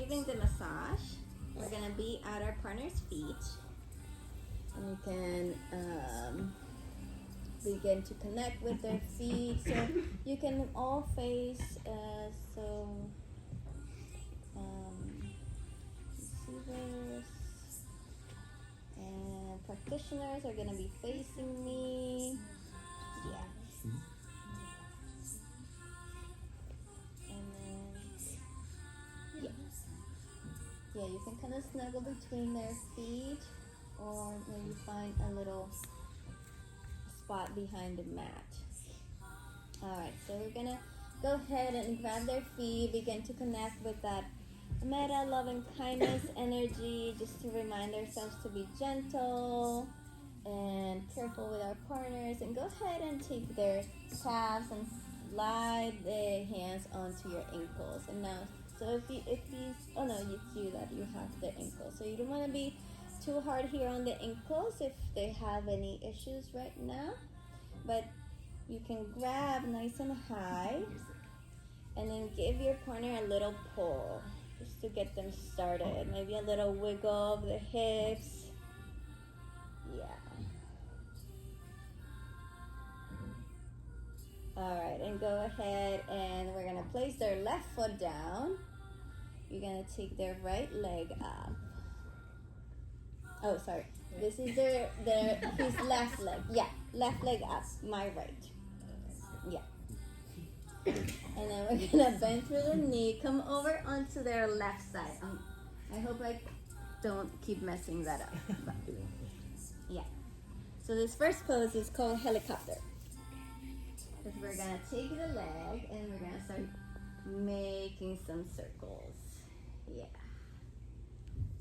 receiving the massage, we're gonna be at our partner's feet. And you can begin to connect with their feet. So you can all face, receivers and practitioners are gonna be facing me. Yeah. Yeah, you can kind of snuggle between their feet or maybe find a little spot behind the mat. Alright, so we're gonna go ahead and grab their feet, begin to connect with that metta, love and kindness energy, just to remind ourselves to be gentle and careful with our partners. And go ahead and take their calves and slide the hands onto your ankles. And now, so if you, oh no, it's you that you have the ankle. So you don't want to be too hard here on the ankles if they have any issues right now. But you can grab nice and high and then give your partner a little pull just to get them started. Maybe a little wiggle of the hips. Yeah. Alright, and go ahead and we're gonna place their left foot down. You're gonna take their right leg up. Oh, sorry. This is his left leg. Yeah, left leg up, my right. Yeah. And then we're gonna bend through the knee, come over onto their left side. I hope I don't keep messing that up. But, yeah. So this first pose is called helicopter. Because we're gonna take the leg and we're gonna start making some circles. Yeah.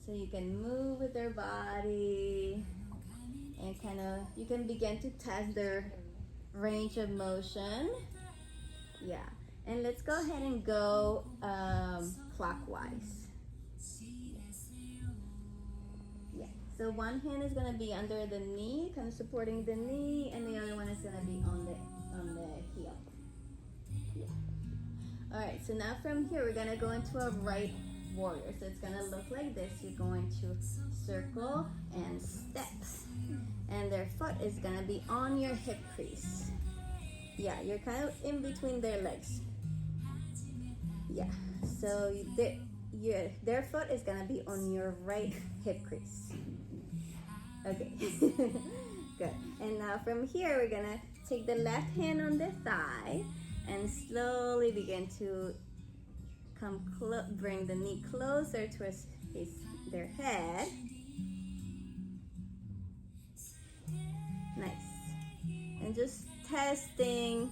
So you can move with their body and kind of, you can begin to test their range of motion. Yeah. And let's go ahead and go clockwise. Yeah. So one hand is gonna be under the knee, kind of supporting the knee, and the other one is gonna be on the heel. Yeah. All right, so now from here, we're gonna go into a right warrior. So it's gonna look like this. You're going to circle and step. And their foot is gonna be on your hip crease. Yeah, you're kind of in between their legs. Yeah, so their foot is gonna be on your right hip crease. Okay, good. And now from here, we're gonna take the left hand on the thigh and slowly begin to bring the knee closer towards their head. Nice. And just testing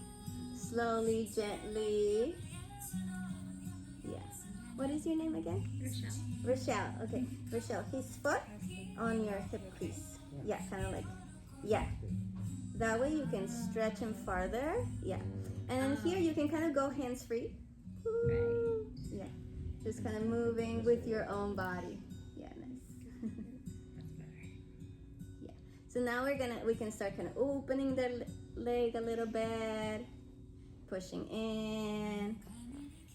slowly, gently. Yes. What is your name again? Rochelle. Okay. Rochelle, his foot on your hip crease. Yeah, kind of like, yeah. That way you can stretch him farther. Yeah. And then here you can kind of go hands free. Right. Yeah. Just kind of moving with your own body. Yeah, nice. Yeah. So now we can start kind of opening the leg a little bit, pushing in,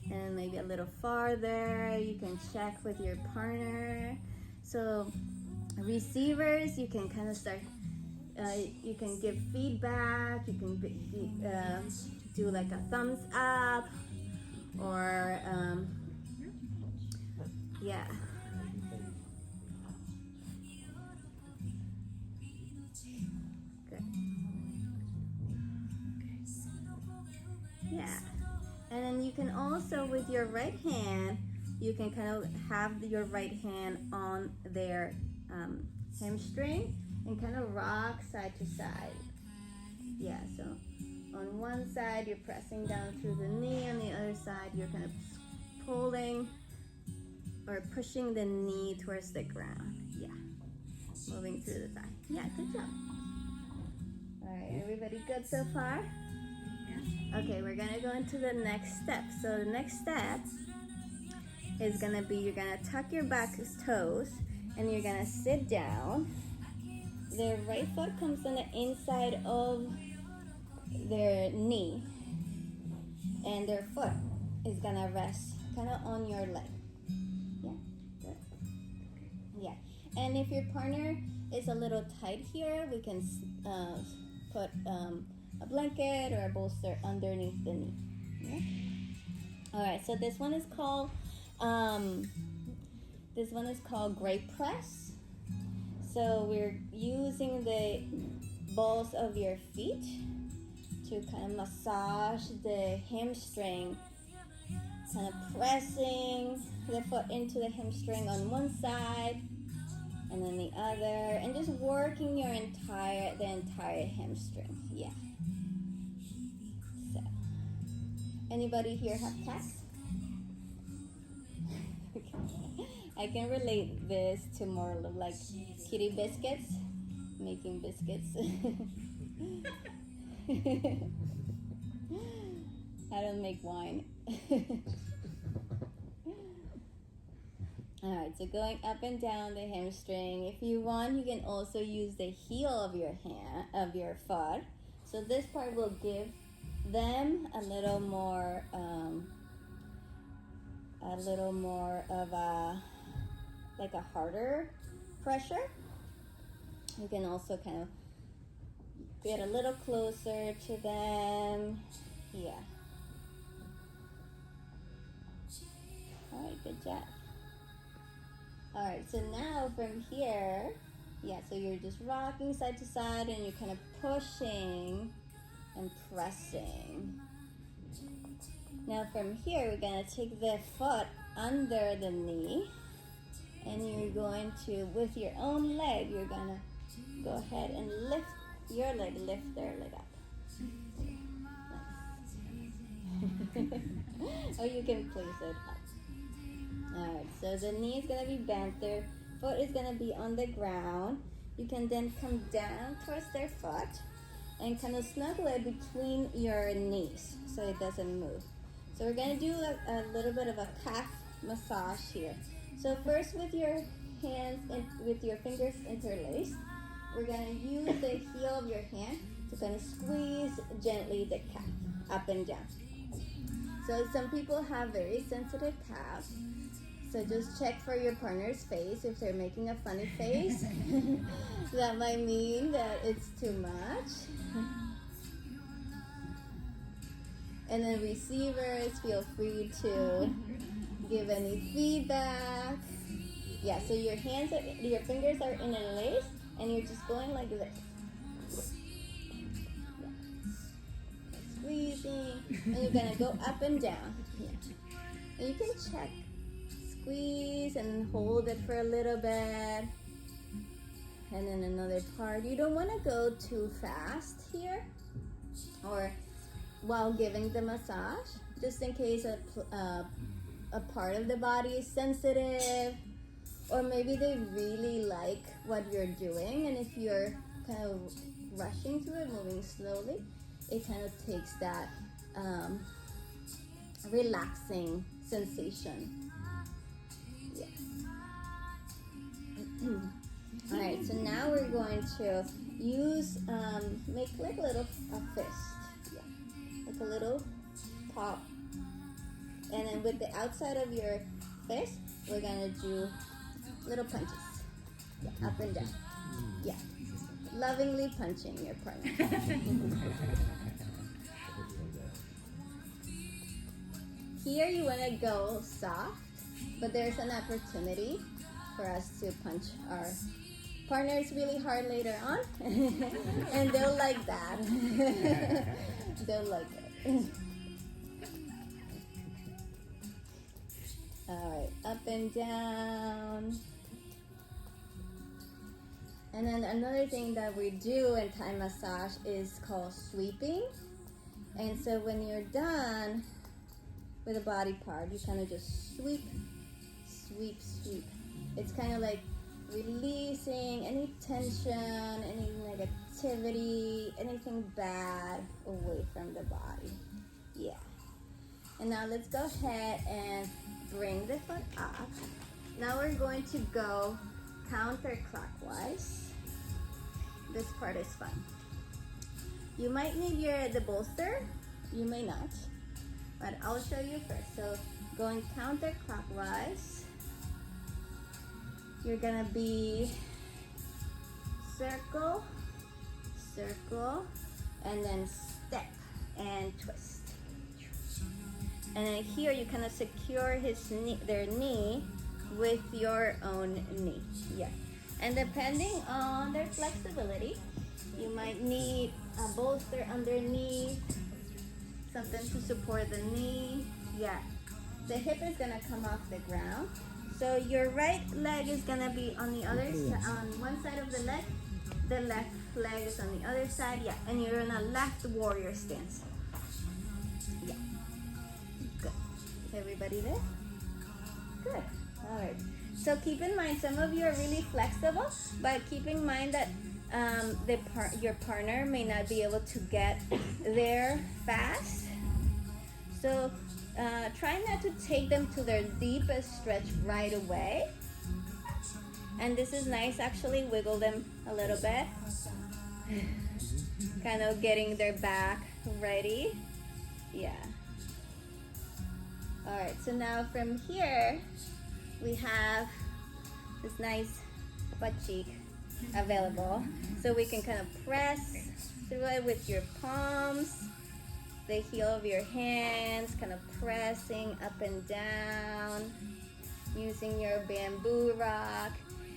and maybe a little farther. You can check with your partner. So receivers, you can kind of start. You can give feedback. You can do like a thumbs up, or yeah. Good. Yeah. And then you can also, with your right hand, you can kind of have your right hand on their hamstring and kind of rock side to side. Yeah, so on one side you're pressing down through the knee, on the other side you're kind of pulling or pushing the knee towards the ground. Yeah, moving through the thigh. Yeah, good job. All right, everybody good so far? Yeah. Okay, we're gonna go into the next step. So the next step is gonna be, you're gonna tuck your back toes and you're gonna sit down. Their right foot comes on the inside of their knee, and their foot is gonna rest kind of on your leg. Yeah. And if your partner is a little tight here, we can put a blanket or a bolster underneath the knee. Yeah? All right, so this one is called grape press. So we're using the balls of your feet to kind of massage the hamstring, kind of pressing the foot into the hamstring on one side and then the other, and just working the entire hamstring. Yeah. So, anybody here have cats? I can relate this to more like kitty biscuits, making biscuits. I don't make wine. Alright, so going up and down the hamstring. If you want, you can also use the heel of your foot. So this part will give them a little more of a harder pressure. You can also kind of get a little closer to them. Yeah. All right, good job. All right, so now from here, so you're just rocking side to side and you're kind of pushing and pressing. Now from here, we're gonna take the foot under the knee and you're going to, with your own leg, you're gonna go ahead and lift your leg, lift their leg up. Nice. Or you can place it up. Alright, so the knee is going to be bent, their foot is going to be on the ground. You can then come down towards their foot and kind of snuggle it between your knees so it doesn't move. So we're going to do a little bit of a calf massage here. So first with your hands, with your fingers interlaced, we're going to use the heel of your hand to kind of squeeze gently the calf up and down. So some people have very sensitive calves. So just check for your partner's face. If they're making a funny face, that might mean that it's too much. And then receivers, feel free to give any feedback. Yeah, so your fingers are interlaced and you're just going like this. Yeah. Squeezing, and you're gonna go up and down. Yeah. And you can check. Squeeze and hold it for a little bit. And then another part. You don't want to go too fast here or while giving the massage, just in case a part of the body is sensitive, or maybe they really like what you're doing, and if you're kind of rushing through it, moving slowly, it kind of takes that relaxing sensation. All right, so now we're going to make like a fist, like a little pop. And then with the outside of your fist, we're gonna do little punches, up and down. Yeah, lovingly punching your partner. Here you wanna go soft, but there's an opportunity for us to punch our partners really hard later on, and they'll like that. They'll like it. All right, up and down. And then another thing that we do in Thai massage is called sweeping. And so when you're done with a body part, you kind of just sweep, sweep, sweep. It's kind of like releasing any tension, any negativity, anything bad away from the body. Yeah. And now let's go ahead and bring the foot up. Now we're going to go counterclockwise. This part is fun. You might need the bolster, you may not, but I'll show you first. So going counterclockwise. you're gonna be circle, circle, and then step and twist. And then here you kind of secure his knee, their knee with your own knee. Yeah. And depending on their flexibility, you might need a bolster underneath, something to support the knee. Yeah. The hip is gonna come off the ground. So your right leg is gonna be on the other side, on one side of the leg. The left leg is on the other side. Yeah. And you're in a left warrior stance. Yeah. Good. Everybody there? Good. All right. So keep in mind, some of you are really flexible, but keep in mind that your partner may not be able to get there fast. So try not to take them to their deepest stretch right away. And this is nice, actually, wiggle them a little bit. Kind of getting their back ready. Yeah. All right, so now from here, we have this nice butt cheek available. So we can kind of press through it with your palms, the heel of your hands, kind of pressing up and down, using your bamboo rock.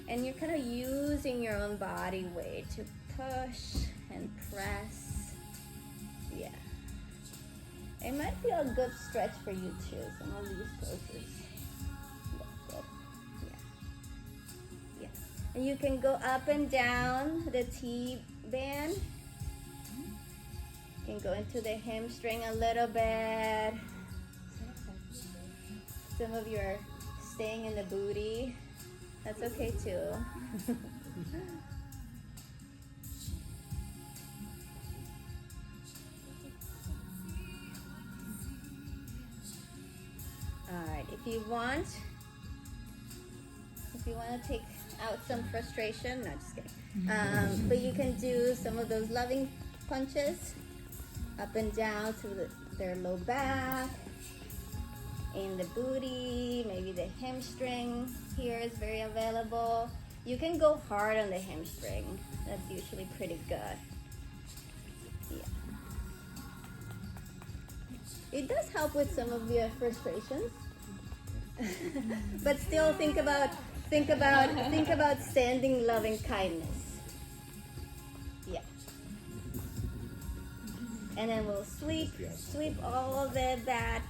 And you're kind of using your own body weight to push and press. Yeah. It might be a good stretch for you too, some of these poses. Yeah. And you can go up and down the T-band. You can go into the hamstring a little bit. Some of you are staying in the booty. That's okay too. Alright, if you want to take out some frustration, no, just kidding. But you can do some of those loving punches up and down to their low back, in the booty, maybe the hamstring here is very available. You can go hard on the hamstring. That's usually pretty good. Yeah. It does help with some of your frustrations. But still think about sending loving kindness. Yeah. And then we'll sweep all of that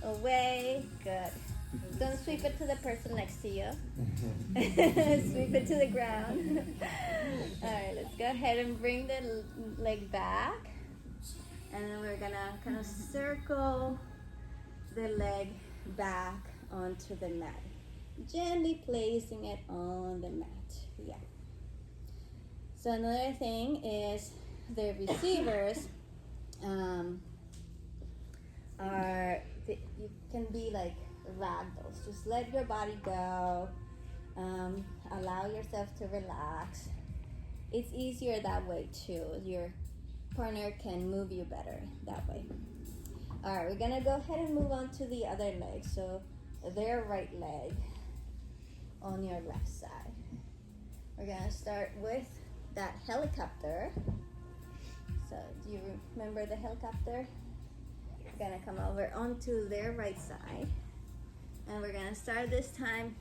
away. Good. Don't sweep it to the person next to you. Sweep it to the ground. Alright, let's go ahead and bring the leg back. And then we're gonna kind of circle the leg back onto the mat. Gently placing it on the mat. Yeah. So another thing is the receivers you can be like ragdolls. Just let your body go. Allow yourself to relax. It's easier that way too. Your partner can move you better that way. All right, we're gonna go ahead and move on to the other leg. So their right leg on your left side. We're gonna start with that helicopter. So do you remember the helicopter? We're gonna come over onto their right side, and we're gonna start this time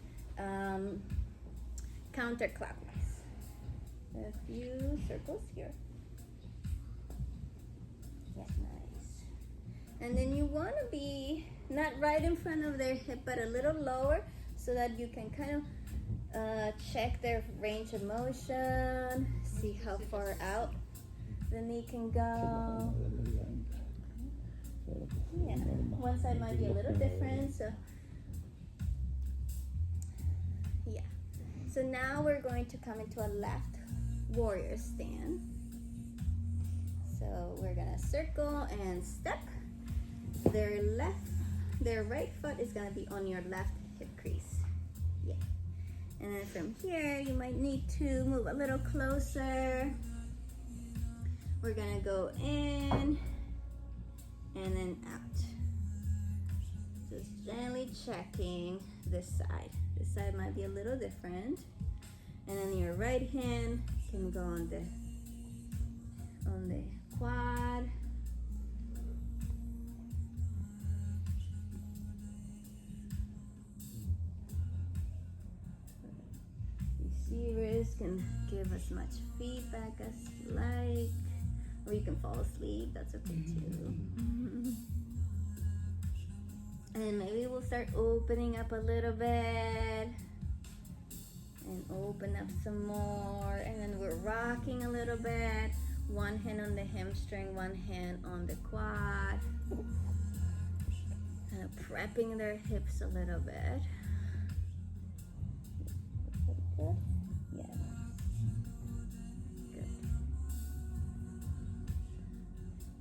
counterclockwise. A few circles here. Yeah, nice. And then you want to be not right in front of their hip, but a little lower, so that you can kind of check their range of motion, see how far out the knee can go. Yeah, one side might be a little different, so yeah. So now we're going to come into a left warrior stand. So we're gonna circle and step. Their right foot is gonna be on your left hip crease. Yeah. And then from here, you might need to move a little closer. We're gonna go in and then out. Just gently checking this side. This side might be a little different. And then your right hand can go on the quad. Receivers can give as much feedback as you like, or you can fall asleep, that's okay too. And maybe we'll start opening up a little bit and open up some more, and then we're rocking a little bit. One hand on the hamstring, one hand on the quad, kind of prepping their hips a little bit. Yeah. Good.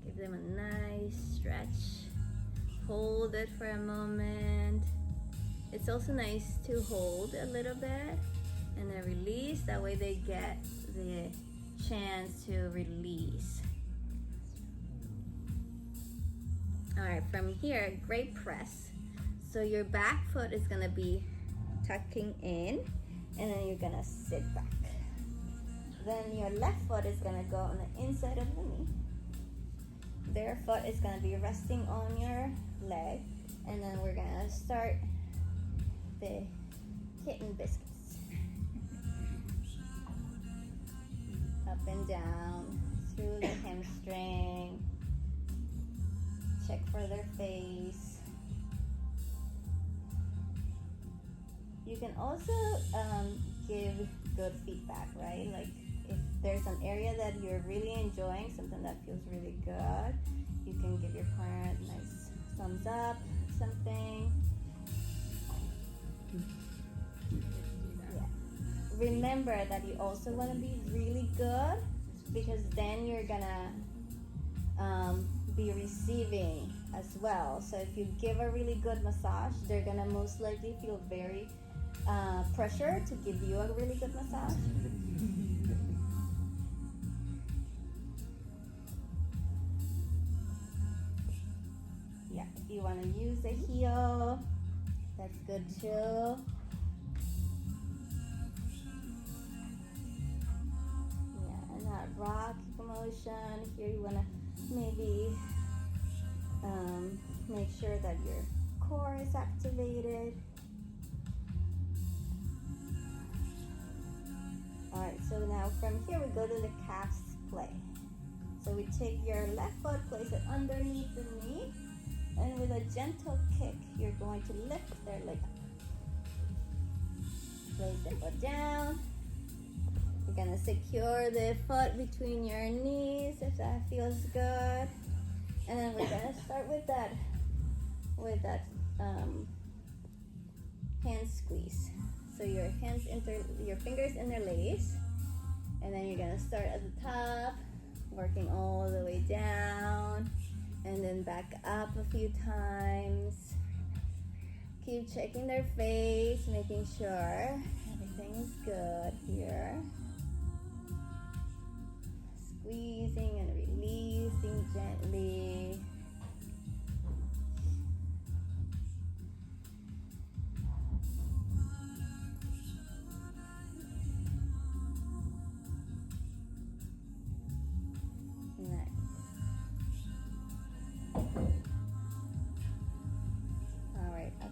Give them a nice stretch. Hold it for a moment. It's also nice to hold a little bit and then release. That way they get the chance to release. All right, from here, great press. So your back foot is gonna be tucking in, and then you're gonna sit back. Then your left foot is gonna go on the inside of the knee. Their foot is gonna be resting on your leg, and then we're gonna start the kitten biscuits. Up and down through the hamstring. Check for their face. You can also give good feedback, right? Like if there's an area that you're really enjoying, something that feels really good, you can give your partner a nice thumbs up, something. Yeah. Remember that you also want to be really good, because then you're gonna be receiving as well. So if you give a really good massage, they're gonna most likely feel very pressure to give you a really good massage. Yeah, if you want to use a heel, that's good too. Yeah, and that rock motion here, you want to maybe make sure that your core is activated. Alright, so now from here we go to the calf play. So we take your left foot, place it underneath the knee, and with a gentle kick, you're going to lift their leg up. Place the foot down. You're gonna secure the foot between your knees if that feels good. And then we're gonna start with that hand squeeze. So your fingers interlace, and then you're gonna start at the top, working all the way down, and then back up a few times. Keep checking their face, making sure everything is good here. Squeezing and releasing gently.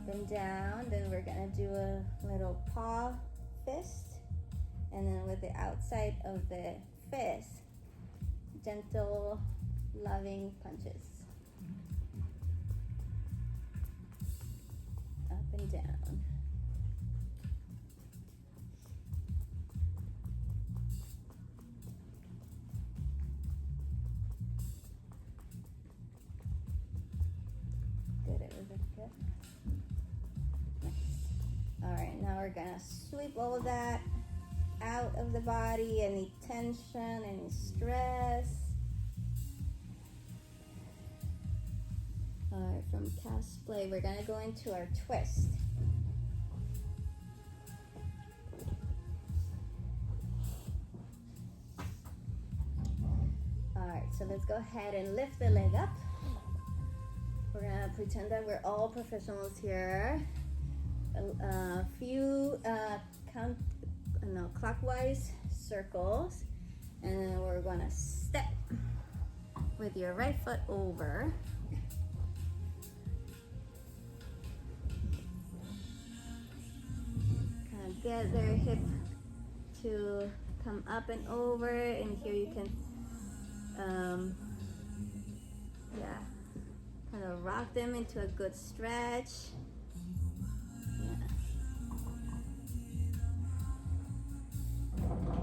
And down, then we're gonna do a little paw fist, and then with the outside of the fist, gentle, loving punches. Up and down. Good, it was good. All right, now we're gonna sweep all of that out of the body, any tension, any stress. All right, from calf play, we're gonna go into our twist. All right, so let's go ahead and lift the leg up. We're gonna pretend that we're all professionals here. a few clockwise circles, and then we're gonna step with your right foot over. Kind of get their hip to come up and over, and here you can kind of rock them into a good stretch. Yeah.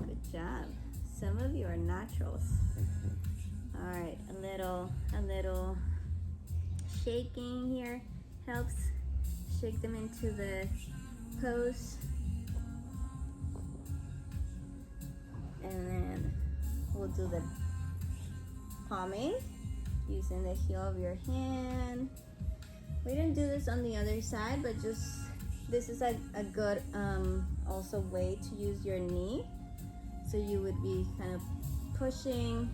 Good job. Some of you are naturals. All right, a little shaking here helps shake them into the pose. And then we'll do the palming using the heel of your hand. We didn't do this on the other side, but just this is a good also way to use your knee. So you would be kind of pushing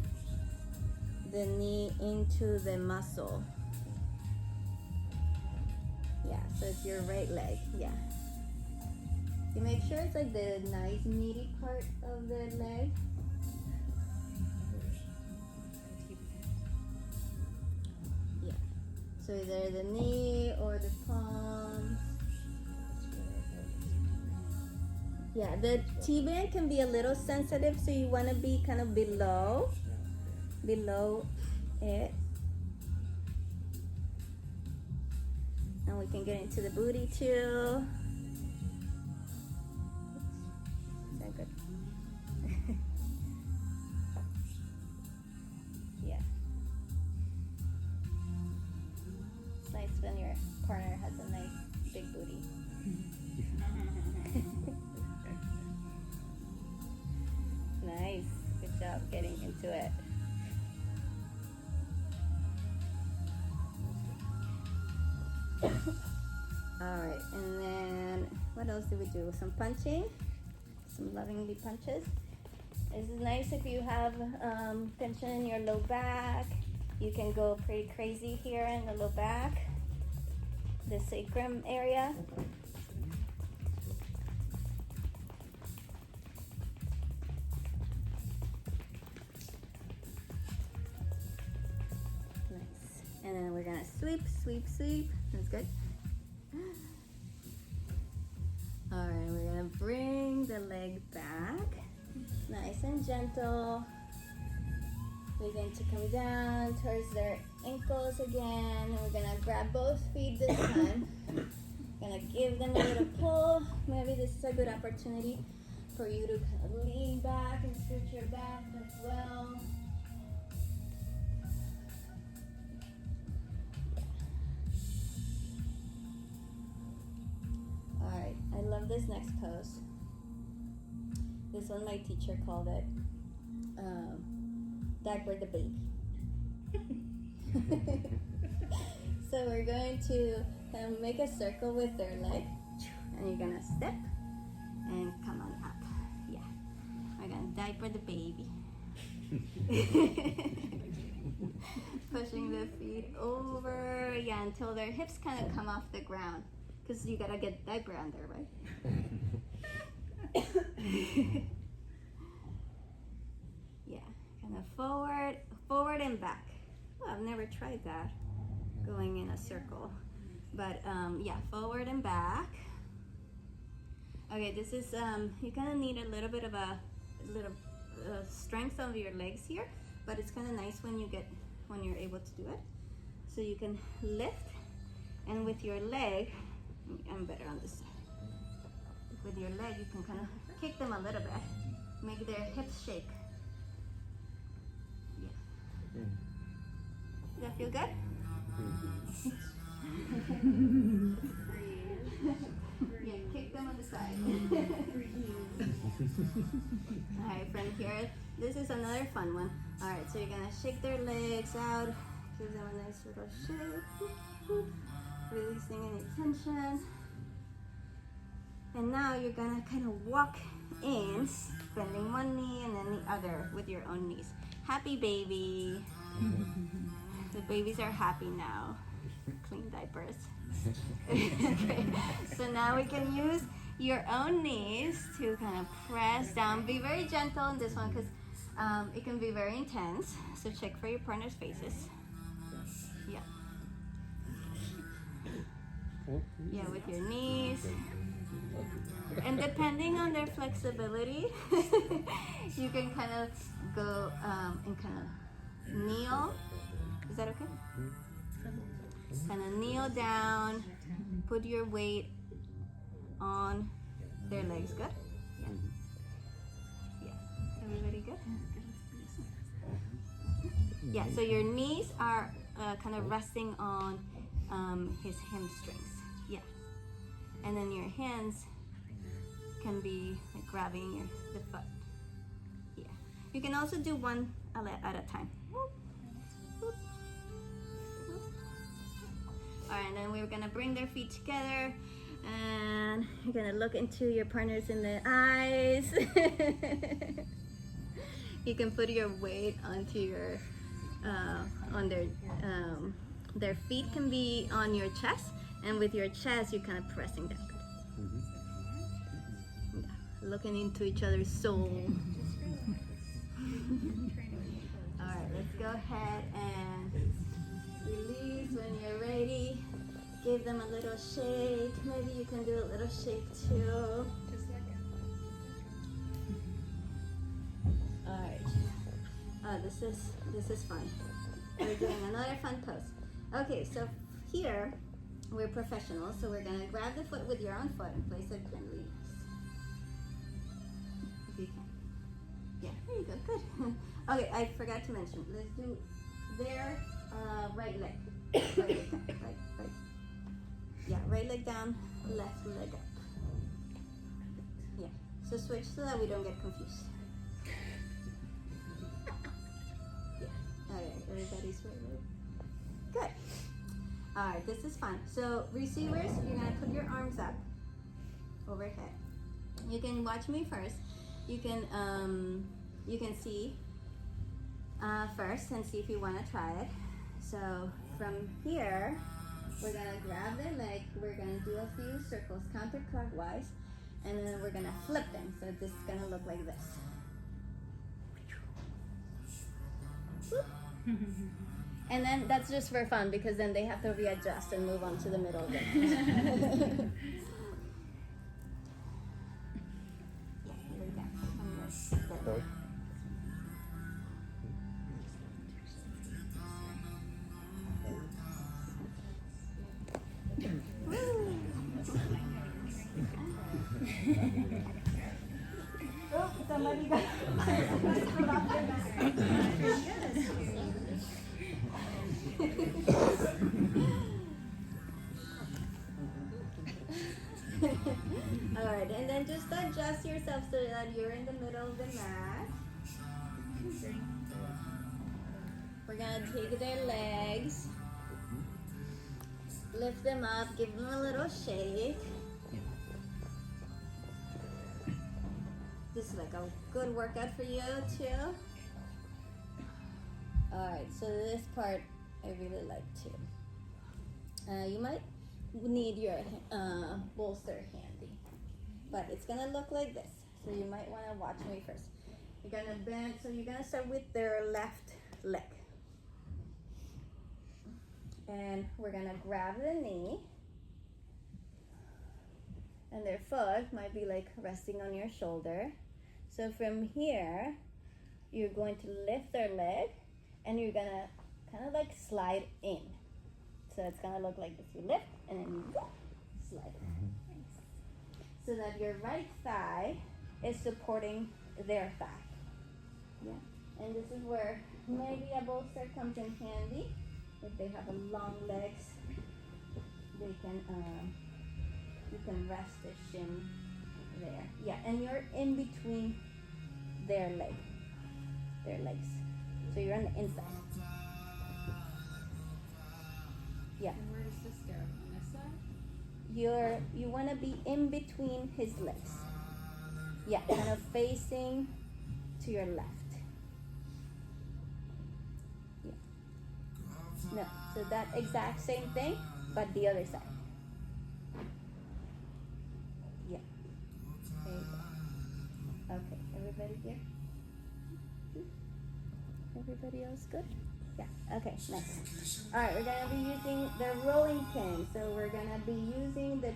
the knee into the muscle. Yeah, so it's your right leg. Yeah. You make sure it's like the nice meaty part of the leg. Yeah. So either the knee or the palms. Yeah, the T-band can be a little sensitive, so you want to be kind of below it. And we can get into the booty too. Is that good? Yeah. It's nice when your partner has a nice big booty. Nice. Good job getting into it. Alright, and then what else do we do? Some punching, some lovingly punches. This is nice if you have tension in your low back. You can go pretty crazy here in the low back, the sacrum area. Nice. And then we're gonna sweep, sweep, sweep. That's good. All right, we're gonna bring the leg back, nice and gentle. We're going to come down towards their ankles again, and we're gonna grab both feet this time. Gonna give them a little pull. Maybe this is a good opportunity for you to kind of lean back and stretch your back as well. Alright, I love this next pose. This one my teacher called it diaper the baby. So we're going to kind of make a circle with their leg, and you're gonna step and come on up. Yeah, we're gonna diaper the baby. Pushing the feet over, yeah, until their hips kind of come off the ground, because you gotta get diaper on there, right? Yeah, kind of forward and back. Oh, I've never tried that, going in a circle. But yeah, forward and back. Okay, this is, you kind of need a little bit of a strength of your legs here, but it's kind of nice when you're able to do it. So you can lift, and with your leg, I'm better on this side. With your leg, you can kind of kick them a little bit, make their hips shake. Yeah. Does that feel good? Yeah, kick them on the side. Alright, from here, this is another fun one. Alright, so you're gonna shake their legs out, give them a nice little shake, releasing any tension. And now you're gonna kind of walk in, bending one knee and then the other with your own knees. Happy baby. The babies are happy now. clean diapers. Okay. So now we can use your own knees to kind of press down. Be very gentle in this one because it can be very intense. So check for your partner's faces. Yeah. Yeah, with your knees. And depending on their flexibility, you can kind of go and kind of kneel. Is that okay? Kind of kneel down, put your weight on their legs. Good? Yeah. Yeah. Everybody good? Yeah, so your knees are kind of resting on his hamstrings. Yeah. And then your hands can be like grabbing the foot. Yeah. You can also do one at a time. All right, and then we're gonna bring their feet together and you're gonna look into your partners in the eyes. You can put your weight onto your, on their feet can be on your chest, and with your chest, you're kind of pressing down. Yeah, looking into each other's soul. All right, let's go ahead and release when you're ready. Give them a little shake. Maybe you can do a little shake too. All right. This is fun. We're doing another fun pose. Okay, so here we're professionals, so we're gonna grab the foot with your own foot and place it gently. If you can. Yeah, there you go. Good. Okay, I forgot to mention. Let's do their right leg. Right leg down. Right. Yeah, right leg down, left leg up. Yeah. So switch so that we don't get confused. Yeah. All right. Everybody's ready. Good. All right. This is fun. So receivers, you're gonna put your arms up overhead. You can watch me first. You can see first and see if you want to try it. So from here, we're gonna grab their leg. We're gonna do a few circles counterclockwise, and then we're gonna flip them. So this is gonna look like this. And then that's just for fun because then they have to readjust and move on to the middle again. Yeah, here we go. Oh, somebody got All right, and then just adjust yourself so that you're in the middle of the mat. We're gonna take their legs, lift them up, give them a little shake. This is like a good workout for you too. All right, so this part I really like too. You might need your bolster handy, but it's gonna look like this. So you might wanna watch me first. You're gonna bend, so you're gonna start with their left leg. And we're gonna grab the knee. And their foot might be like resting on your shoulder. So from here, you're going to lift their leg and you're gonna kind of like slide in. So it's gonna look like this. You lift and then you slide in. So that your right thigh is supporting their thigh. Yeah. And this is where maybe a bolster comes in handy. If they have a long legs, they can you can rest the shin there. Yeah, and you're in between their legs. So you're on the inside. Yeah. And where does this go? On this side? You want to be in between his legs. Yeah, kind of facing to your left. Yeah. No, so that exact same thing, but the other side. Yeah. There you go. Okay, everybody here? Everybody else good? Yeah, okay, next. Alright, we're gonna be using the rolling pin. So we're gonna be using the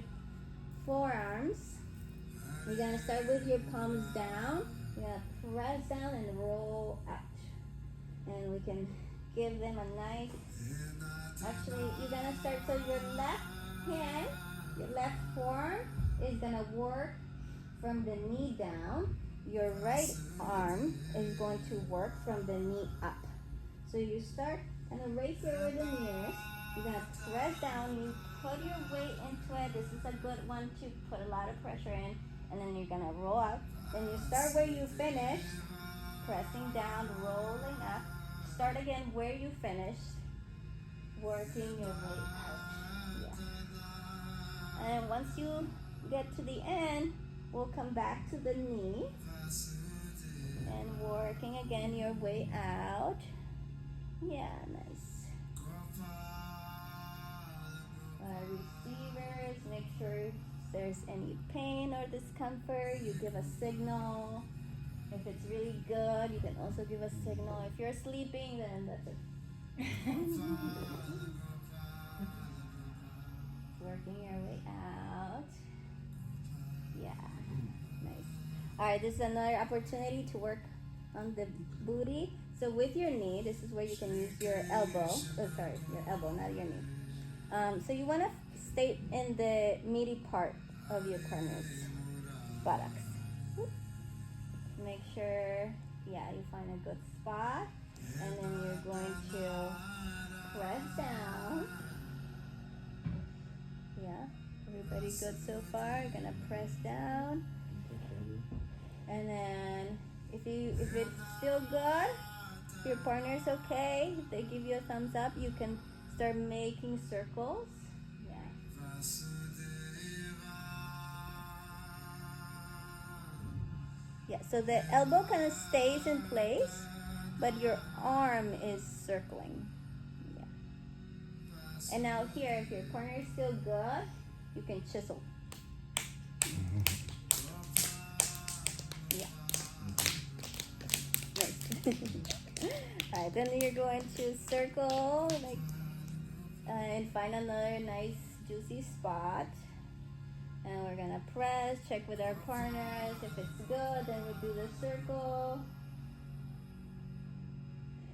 forearms. We're gonna start with your palms down. You're gonna press down and roll out. And we can give them a nice, actually you're gonna start, so your left hand, your left forearm is gonna work from the knee down. Your right arm is going to work from the knee up. So you start, and right here where the knee is, you're gonna press down, you put your weight into it. This is a good one to put a lot of pressure in, and then you're gonna roll out. Then you start where you finished, pressing down, rolling up. Start again where you finished, working your way out. Yeah. And once you get to the end, we'll come back to the knee and working again your way out. Yeah, nice. Receivers, make sure if there's any pain or discomfort, you give a signal. If it's really good, you can also give a signal. If you're sleeping, then that's it. Working your way out. Yeah, nice. All right, this is another opportunity to work on the booty. So with your knee, this is where you can use your elbow. Oh, sorry, your elbow, not your knee. So you want to stay in the meaty part of your partner's buttocks. Make sure, yeah, you find a good spot, and then you're going to press down. Yeah, everybody good so far? You're gonna press down, and then if it's still good, if your partner's okay, if they give you a thumbs up, you can start making circles. Yeah. Yeah, so the elbow kind of stays in place, but your arm is circling. Yeah. And now here, if your partner is still good, you can chisel. Yeah. Nice. All right, then you're going to circle like and find another nice juicy spot. And we're gonna press, check with our partners. If it's good, then we'll do the circle.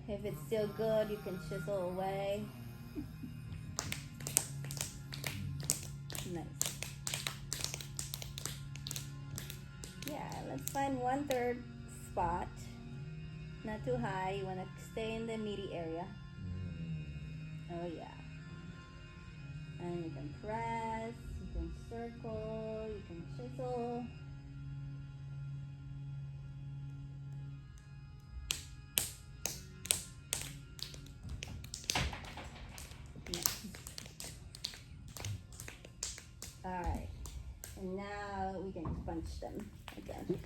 If it's still good, you can chisel away. Nice. Yeah, let's find 1/3 spot. Not too high, you wanna stay in the meaty area. Oh yeah. And you can press, you can circle, you can chisel. Nice. Alright, and now we can punch them again.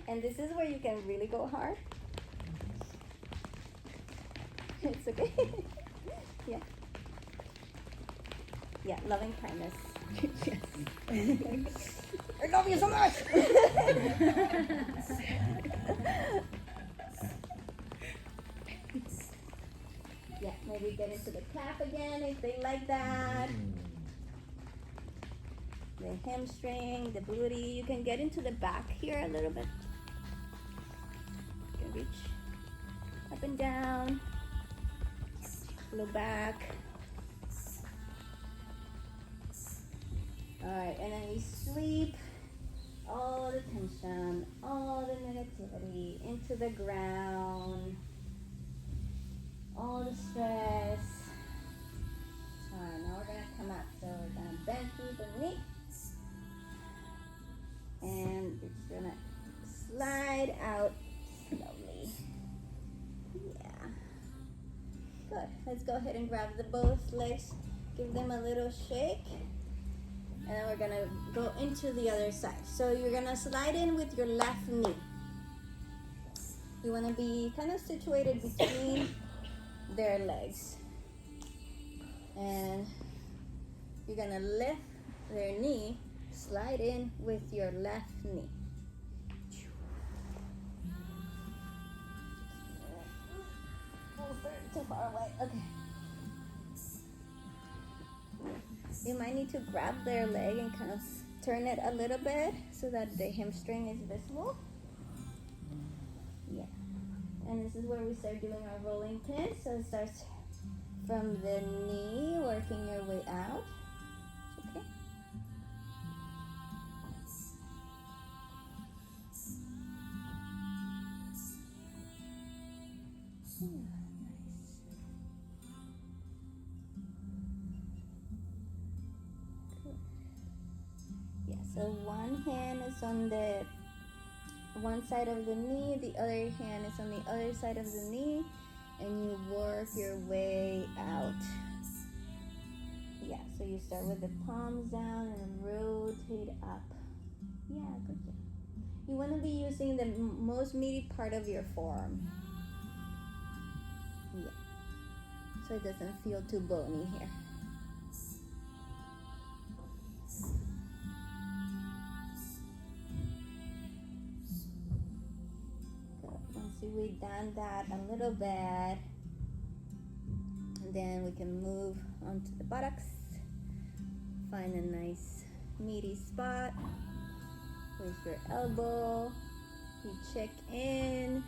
And this is where you can really go hard. It's okay. Yeah. Yeah, loving kindness. Yes. I love you so much. Yeah, maybe get into the calf again if they like that. The hamstring, the booty. You can get into the back here a little bit. You can reach up and down, low back. Alright, and then we sweep all the tension, all the negativity into the ground, all the stress. Alright, now we're going to come up. So we're going to bend through the knee. And we're just going to slide out slowly. Yeah. Good. Let's go ahead and grab the both legs. Give them a little shake. And then we're gonna go into the other side. So you're gonna slide in with your left knee. You wanna be kind of situated between their legs. And you're gonna lift their knee, slide in with your left knee. Too far away. Okay. You might need to grab their leg and kind of turn it a little bit so that the hamstring is visible. Yeah. And this is where we start doing our rolling pin. So it starts from the knee, working your way out. Okay. Yeah, so one hand is on the one side of the knee, the other hand is on the other side of the knee, and you work your way out. Yeah, so you start with the palms down and rotate up. Yeah, good job. You want to be using the most meaty part of your forearm. Yeah, so it doesn't feel too bony here. Once we've done that a little bit, and then we can move onto the buttocks. Find a nice meaty spot with your elbow. You check in.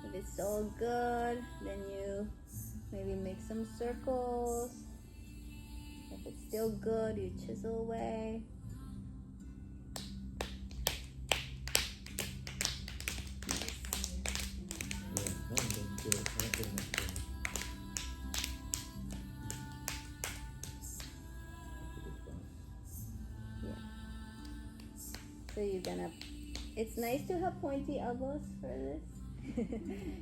If it's all good, then you maybe make some circles. If it's still good, you chisel away. So you're gonna, it's nice to have pointy elbows for this.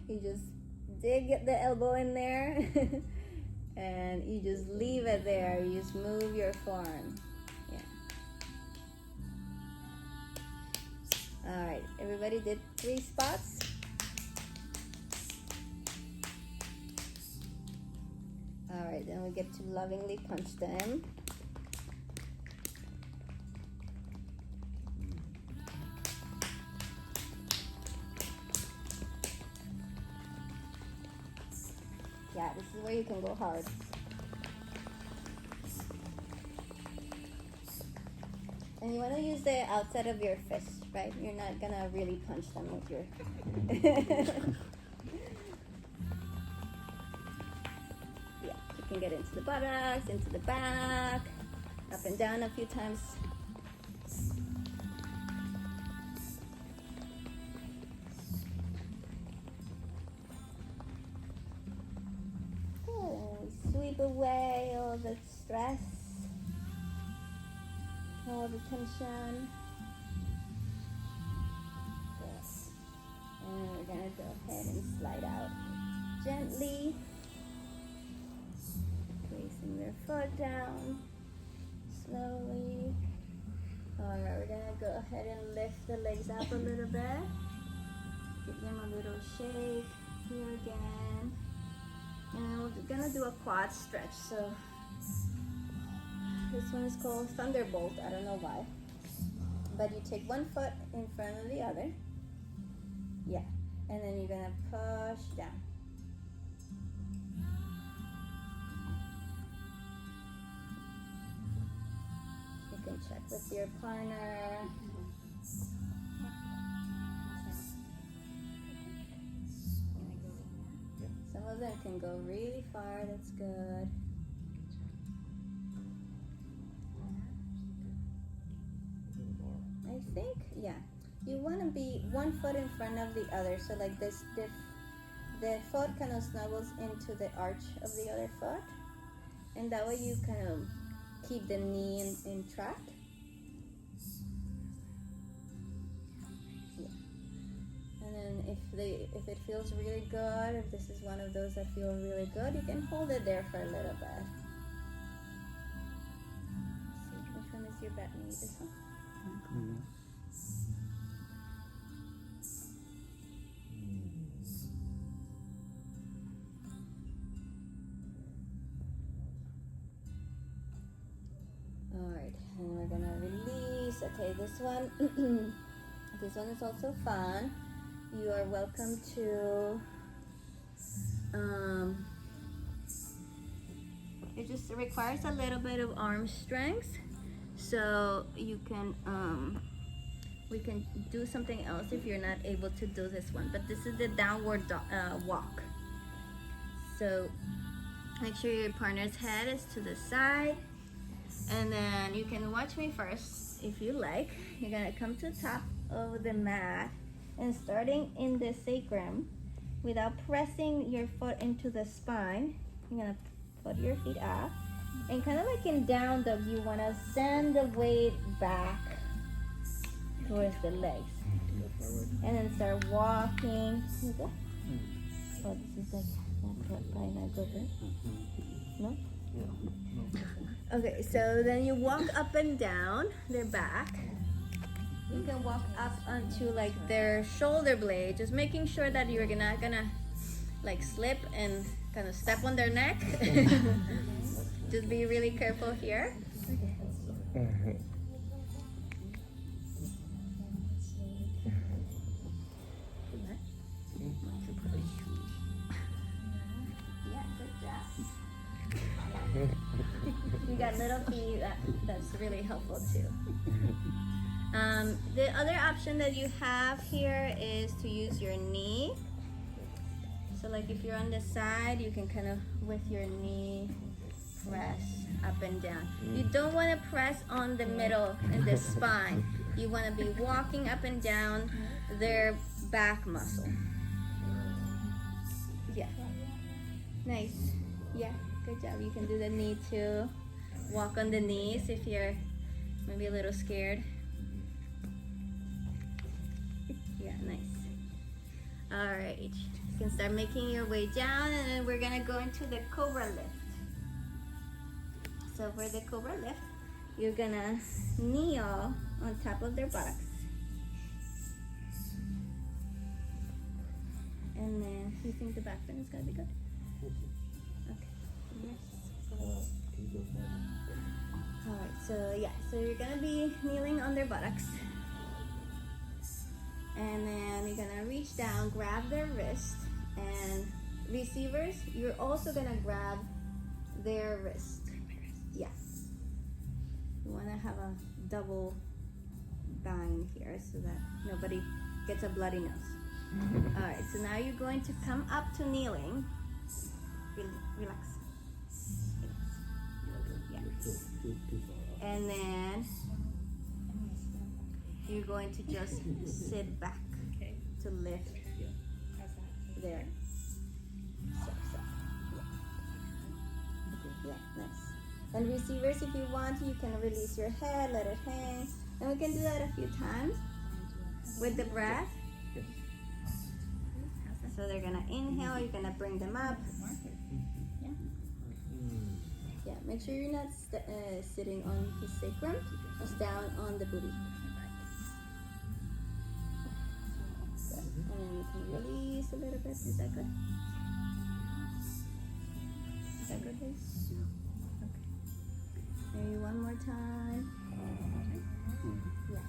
You just dig the elbow in there and you just leave it there. You just move your forearm. Yeah. All right, everybody did 3 spots. All right, then we get to lovingly punch them. Yeah, this is where you can go hard. And you want to use the outside of your fist, right? You're not going to really punch them with your... Yeah, you can get into the buttocks, into the back, up and down a few times. Sweep away all the stress, all the tension. Good. And we're gonna go ahead and slide out gently, placing their foot down slowly. Alright, we're gonna go ahead and lift the legs up a little bit. Give them a little shake here again. And we're gonna do a quad stretch. So this one is called Thunderbolt. I don't know why. But you take one foot in front of the other. Yeah. And then you're gonna push down. You can check with your partner. Some of them can go really far, that's good. I think, yeah. You want to be one foot in front of the other, so like this, the foot kind of snuggles into the arch of the other foot, and that way you kind of keep the knee in track. And then if it feels really good, if this is one of those that feel really good, you can hold it there for a little bit. Let's see, which one is your bad knee? This one? Mm-hmm. And we're gonna release. Okay, this one this one is also fun. You are welcome to it just requires a little bit of arm strength, so you can we can do something else if you're not able to do this one, but this is the downward walk. So make sure your partner's head is to the side, and then you can watch me first if you like. You're gonna come to the top of the mat and starting in the sacrum without pressing your foot into the spine. You're gonna put your feet up and kind of like in down dog, you wanna send the weight back towards the legs. And then start walking. Oh, this is like probably not good, right? No? Okay, so then you walk up and down their back. You can walk up onto like their shoulder blade, just making sure that you're not gonna like slip and kind of step on their neck. Just be really careful here. Yeah, good job. You got little feet, that's really helpful too. The other option that you have here is to use your knee. So like if you're on the side, you can kind of with your knee press up and down. You don't want to press on the middle and the spine. You want to be walking up and down their back muscle. Yeah. Nice. Yeah, good job. You can do the knee too. Walk on the knees if you're maybe a little scared. Yeah, nice. All right. You can start making your way down, and then we're gonna go into the cobra lift. So for the cobra lift, you're gonna kneel on top of their buttocks. And then you think the back bend is gonna be good? Okay. Yes. All right, so yeah, so you're gonna be kneeling on their buttocks. And then you're gonna reach down, grab their wrist, and receivers, you're also gonna grab their wrist. Yeah. You wanna have a double bind here so that nobody gets a bloody nose. All right, so now you're going to come up to kneeling. Relax. Yeah. And then you're going to just sit back to lift there. So. Yeah, nice. And receivers, if you want, you can release your head, let it hang. And we can do that a few times with the breath. So they're gonna inhale, you're gonna bring them up. Yeah, make sure you're not sitting on the sacrum, just down on the booty. And then you can release a little bit. Is that good? Is that good, please? Okay. Maybe one more time. Yeah.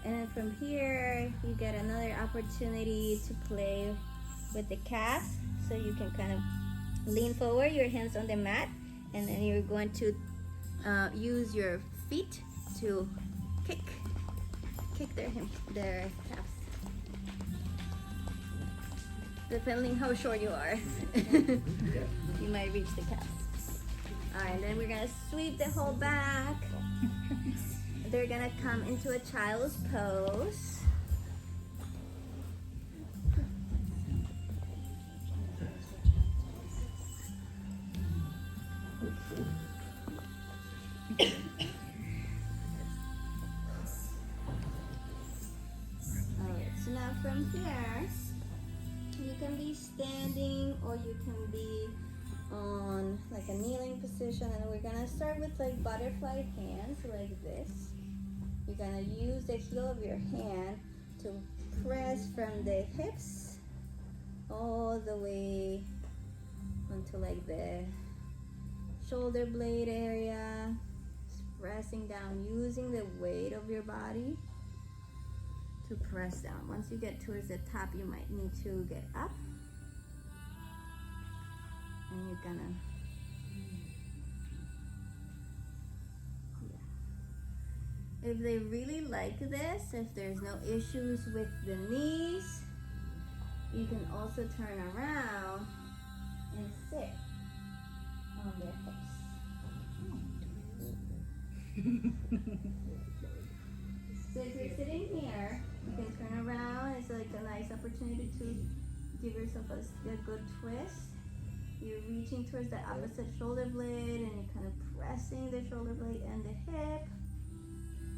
And then from here, you get another opportunity to play with the calf. So you can kind of lean forward, your hands on the mat, and then you're going to use your feet to kick their calves. Depending how short you are, you might reach the calves. All right, then we're gonna sweep the whole back. They're gonna come into a child's pose. Alright, so now from here, you can be standing or you can be on like a kneeling position, and we're gonna start with like butterfly hands like this. You're gonna use the heel of your hand to press from the hips all the way into like the shoulder blade area, just pressing down, using the weight of your body to press down. Once you get towards the top, you might need to get up, and you're gonna if they really like this, if there's no issues with the knees, you can also turn around and sit on their hips. So if you're sitting here, you can turn around. It's like a nice opportunity to give yourself a good twist. You're reaching towards the opposite shoulder blade, and you're kind of pressing the shoulder blade and the hip.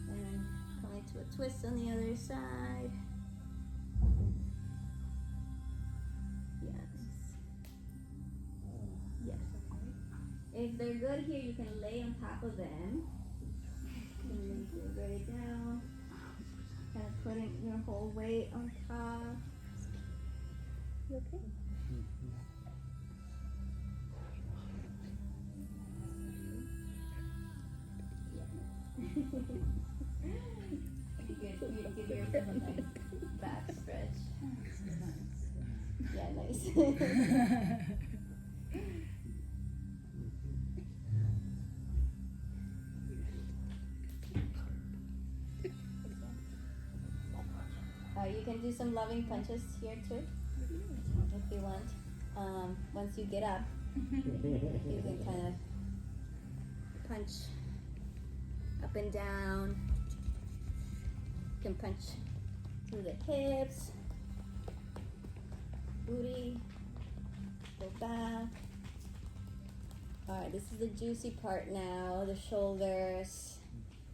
And coming to a twist on the other side. Yes. Yes. If they're good here, you can lay on top of them. You can lay your weight down. Kind of putting your whole weight on top. You okay? You give yourself a nice back stretch. Yeah, nice. You can do some loving punches here too, if you want. Once you get up, you can kind of punch up and down. You can punch through the hips, booty, go back. Alright, this is the juicy part now, the shoulders.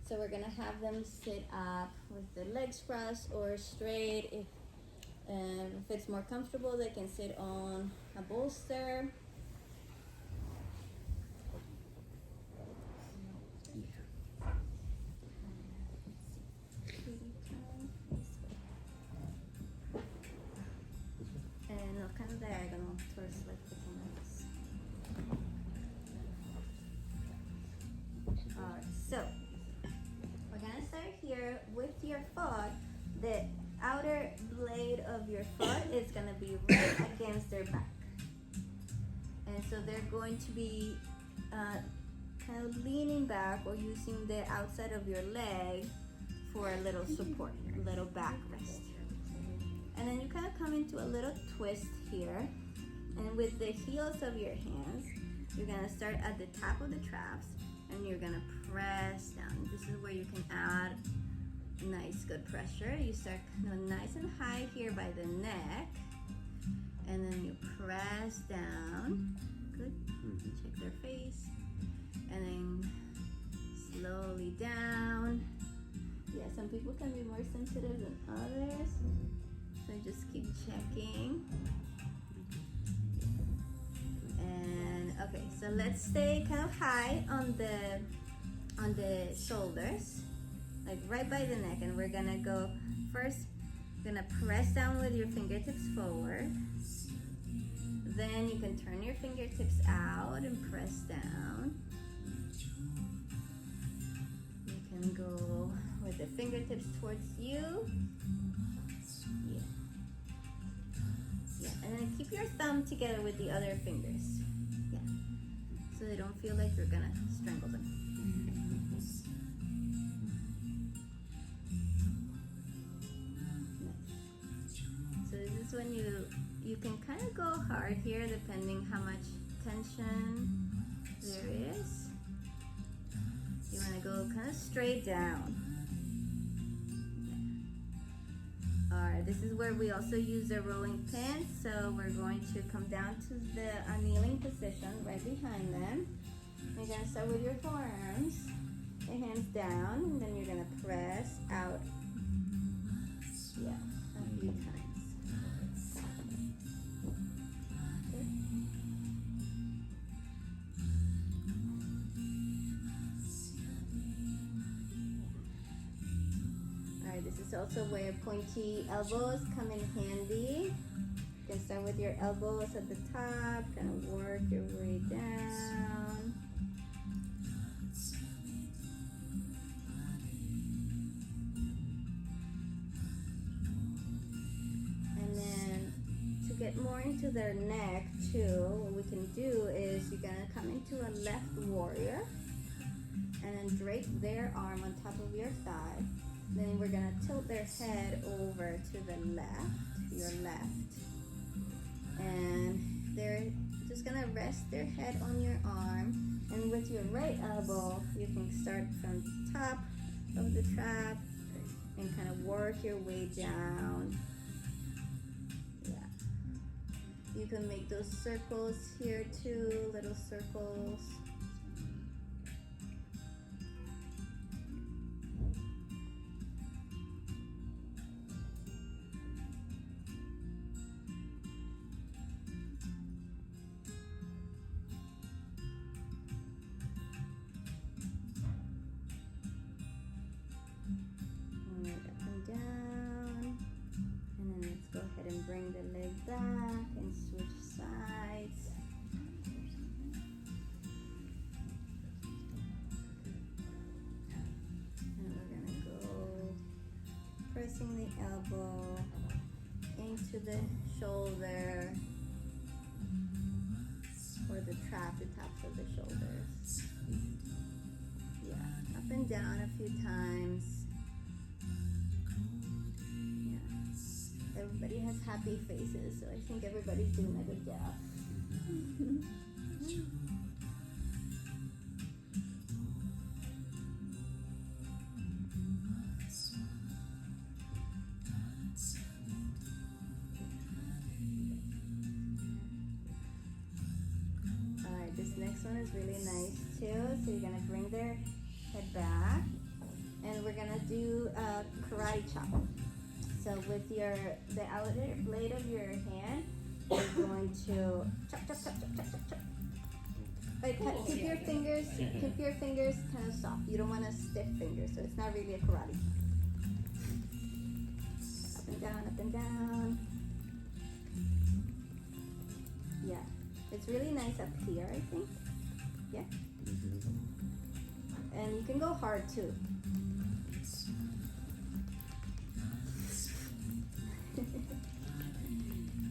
So we're gonna have them sit up with the legs crossed or straight. If it's more comfortable, they can sit on a bolster. And kind of diagonal towards like the canvas. Alright, so we're gonna start here with your foot. The outer blade of your foot is gonna be right against their back. And so they're going to be kind of leaning back or using the outside of your leg for a little support, a little back rest. And then you kind of come into a little twist here. And with the heels of your hands, you're gonna start at the top of the traps and you're gonna press down. This is where you can add nice, good pressure. You start kind of nice and high here by the neck. And then you press down. Good. Check their face. And then slowly down. Yeah, some people can be more sensitive than others. So just keep checking. And okay, so let's stay kind of high on the shoulders, like right by the neck, and we're gonna go first. Gonna press down with your fingertips forward. Then you can turn your fingertips out and press down. You can go with the fingertips towards you. Yeah, and then keep your thumb together with the other fingers. Yeah, so they don't feel like you're gonna strangle them. Nice. So this is when you can kind of go hard here, depending how much tension there is. You want to go kind of straight down. Alright, this is where we also use the rolling pin. So we're going to come down to the kneeling position right behind them. You're going to start with your forearms, your hands down, and then you're going to press out. Yeah, a few times. Okay. Alright, this is also where pointy elbows come in handy. You can start again with your elbows at the top, kind of work your way down. And then to get more into their neck too, what we can do is you're gonna come into a left warrior and then drape their arm on top of your thigh. Then we're gonna tilt their head over to the left, your left. And they're just gonna rest their head on your arm. And with your right elbow, you can start from the top of the trap and kind of work your way down. Yeah. You can make those circles here too, little circles. Bring the leg back and switch sides. And we're gonna go pressing the elbow into the shoulder or the trap, the tops of the shoulders. Yeah, up and down a few times. Everybody has happy faces, so I think everybody's doing a good job. Alright, this next one is really nice too. So you're gonna bring their head back and we're gonna do a karate chop. So with the outer blade of your hand, you're going to chop, chop, chop, chop, chop, chop, chop. But keep your fingers kind of soft. You don't want a stiff finger, so it's not really a karate. Up and down, up and down. Yeah, it's really nice up here, I think. Yeah. And you can go hard too.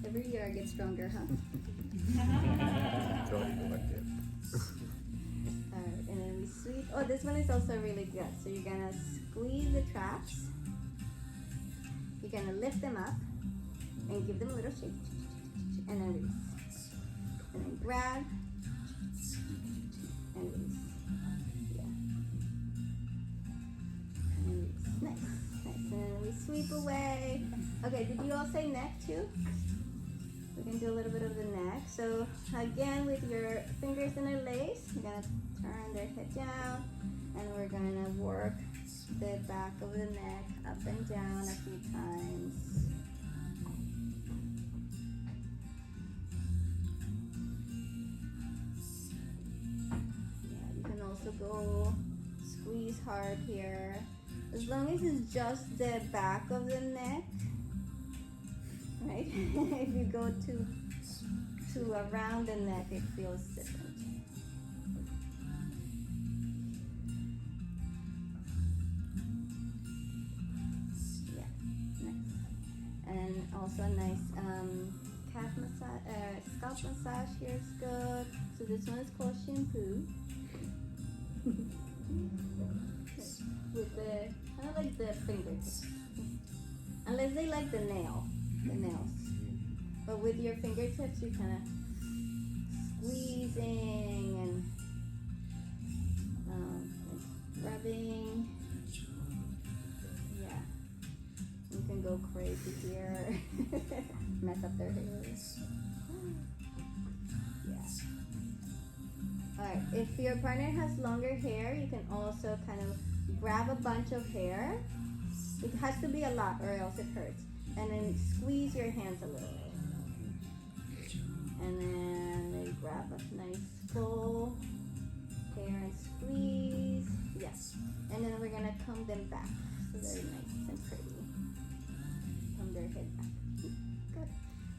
Every year I get stronger, huh? Totally like it. Alright, and then we sweep. Oh, this one is also really good. So you're gonna squeeze the traps. You're gonna lift them up and give them a little shake. And then release. And then grab and release. Yeah. And release. Nice. Nice. And then we sweep away. Okay, did you all say neck too? We can do a little bit of the neck. So again, with your fingers in a lace, you're gonna turn their head down and we're gonna work the back of the neck up and down a few times. Yeah, you can also go squeeze hard here. As long as it's just the back of the neck, right? If you go to around the neck, it feels different. Yeah, nice. And also a nice calf massage, scalp massage here is good. So this one is called shampoo. With the kind of like the fingertips, unless they like the nails. But with your fingertips, you're kind of squeezing and rubbing. Yeah, you can go crazy here, mess up their hair. Yeah. All right. If your partner has longer hair, you can also kind of grab a bunch of hair. It has to be a lot or else it hurts. And then squeeze your hands a little bit. And then maybe grab a nice full hair and squeeze. Yes. And then we're gonna comb them back so they're nice and pretty. Comb their head back. Good.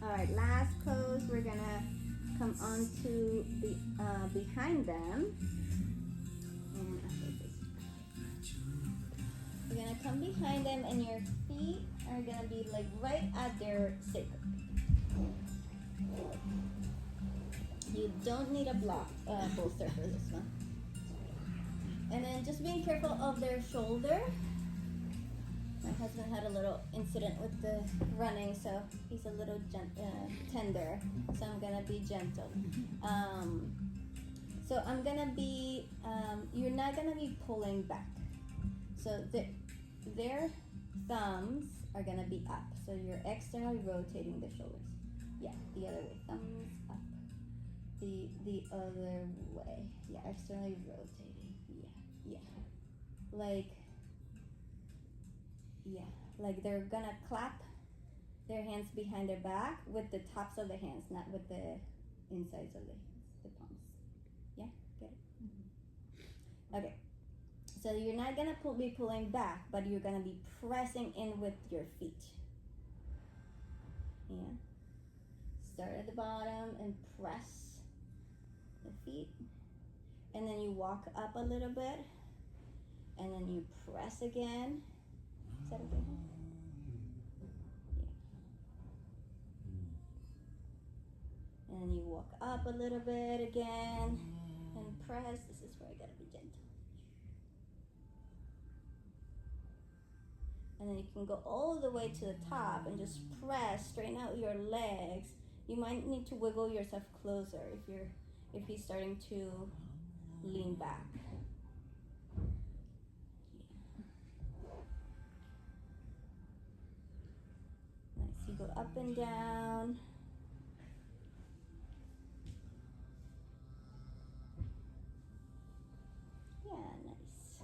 All right. right, last pose. We're gonna come onto the behind them. And you're gonna come behind them, and your feet are gonna be like right at their sacrum. You don't need a bolster for this one. And then just being careful of their shoulder. My husband had a little incident with the running, so he's a little tender. So I'm gonna be gentle. So I'm gonna be, you're not gonna be pulling back. So their thumbs are gonna be up. So you're externally rotating the shoulders. Yeah, the other way. Thumbs up. The other way. Yeah, externally rotating. Yeah. Like they're gonna clap their hands behind their back with the tops of the hands, not with the insides of the hands, the palms. Yeah, get it? Mm-hmm. Okay. So you're not gonna be pulling back, but you're gonna be pressing in with your feet. Yeah. Start at the bottom and press the feet. And then you walk up a little bit. And then you press again. Is that okay? Yeah. And then you walk up a little bit again. And press. This is where I gotta be gentle. And then you can go all the way to the top and just press, straighten out your legs. You might need to wiggle yourself closer if he's starting to lean back. Yeah. Nice. You go up and down. Yeah, nice.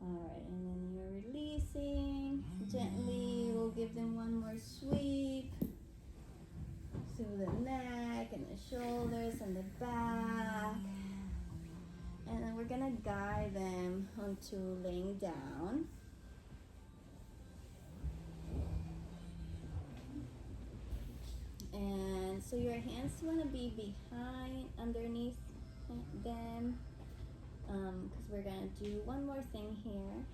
Alright, and then you're releasing. Gently, we'll give them one more sweep. Through the neck and the shoulders and the back. And then we're gonna guide them onto laying down. And so your hands wanna be underneath them. Because we're gonna do one more thing here.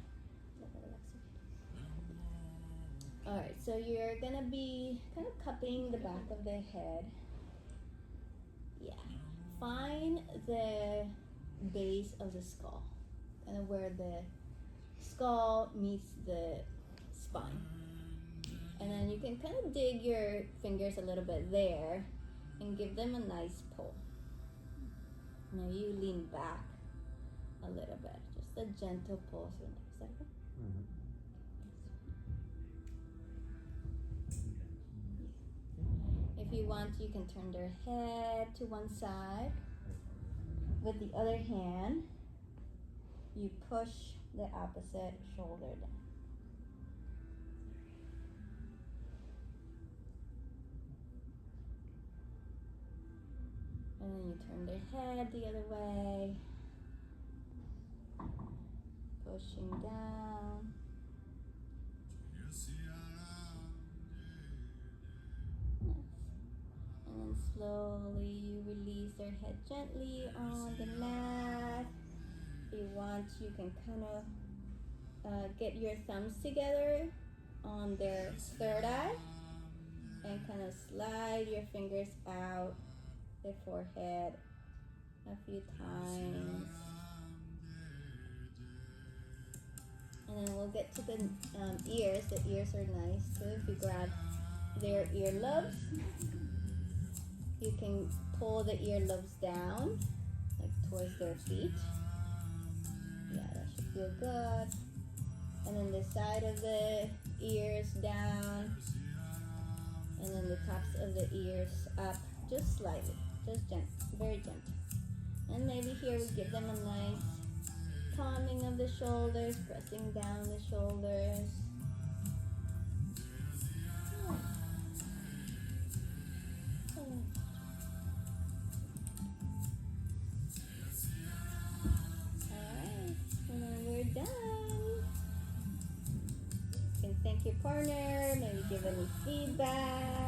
Alright, so you're gonna be kind of cupping the back of the head. Yeah. Find the base of the skull. Kind of where the skull meets the spine. And then you can kind of dig your fingers a little bit there and give them a nice pull. Now you lean back a little bit. Just a gentle pull. So is that okay? Mm-hmm. If you want, you can turn their head to one side. With the other hand, you push the opposite shoulder down. And then you turn their head the other way. Pushing down. And then slowly you release their head gently on the mat. If you want, you can kind of get your thumbs together on their third eye and kind of slide your fingers out the forehead a few times. And then we'll get to the ears. The ears are nice too. If you grab their earlobes, you can pull the earlobes down, like towards their feet. Yeah, that should feel good. And then the side of the ears down. And then the tops of the ears up, just slightly, just gentle, very gentle. And maybe here we give them a nice calming of the shoulders, pressing down the shoulders. Alright, and then we're done. You can thank your partner maybe give any feedback.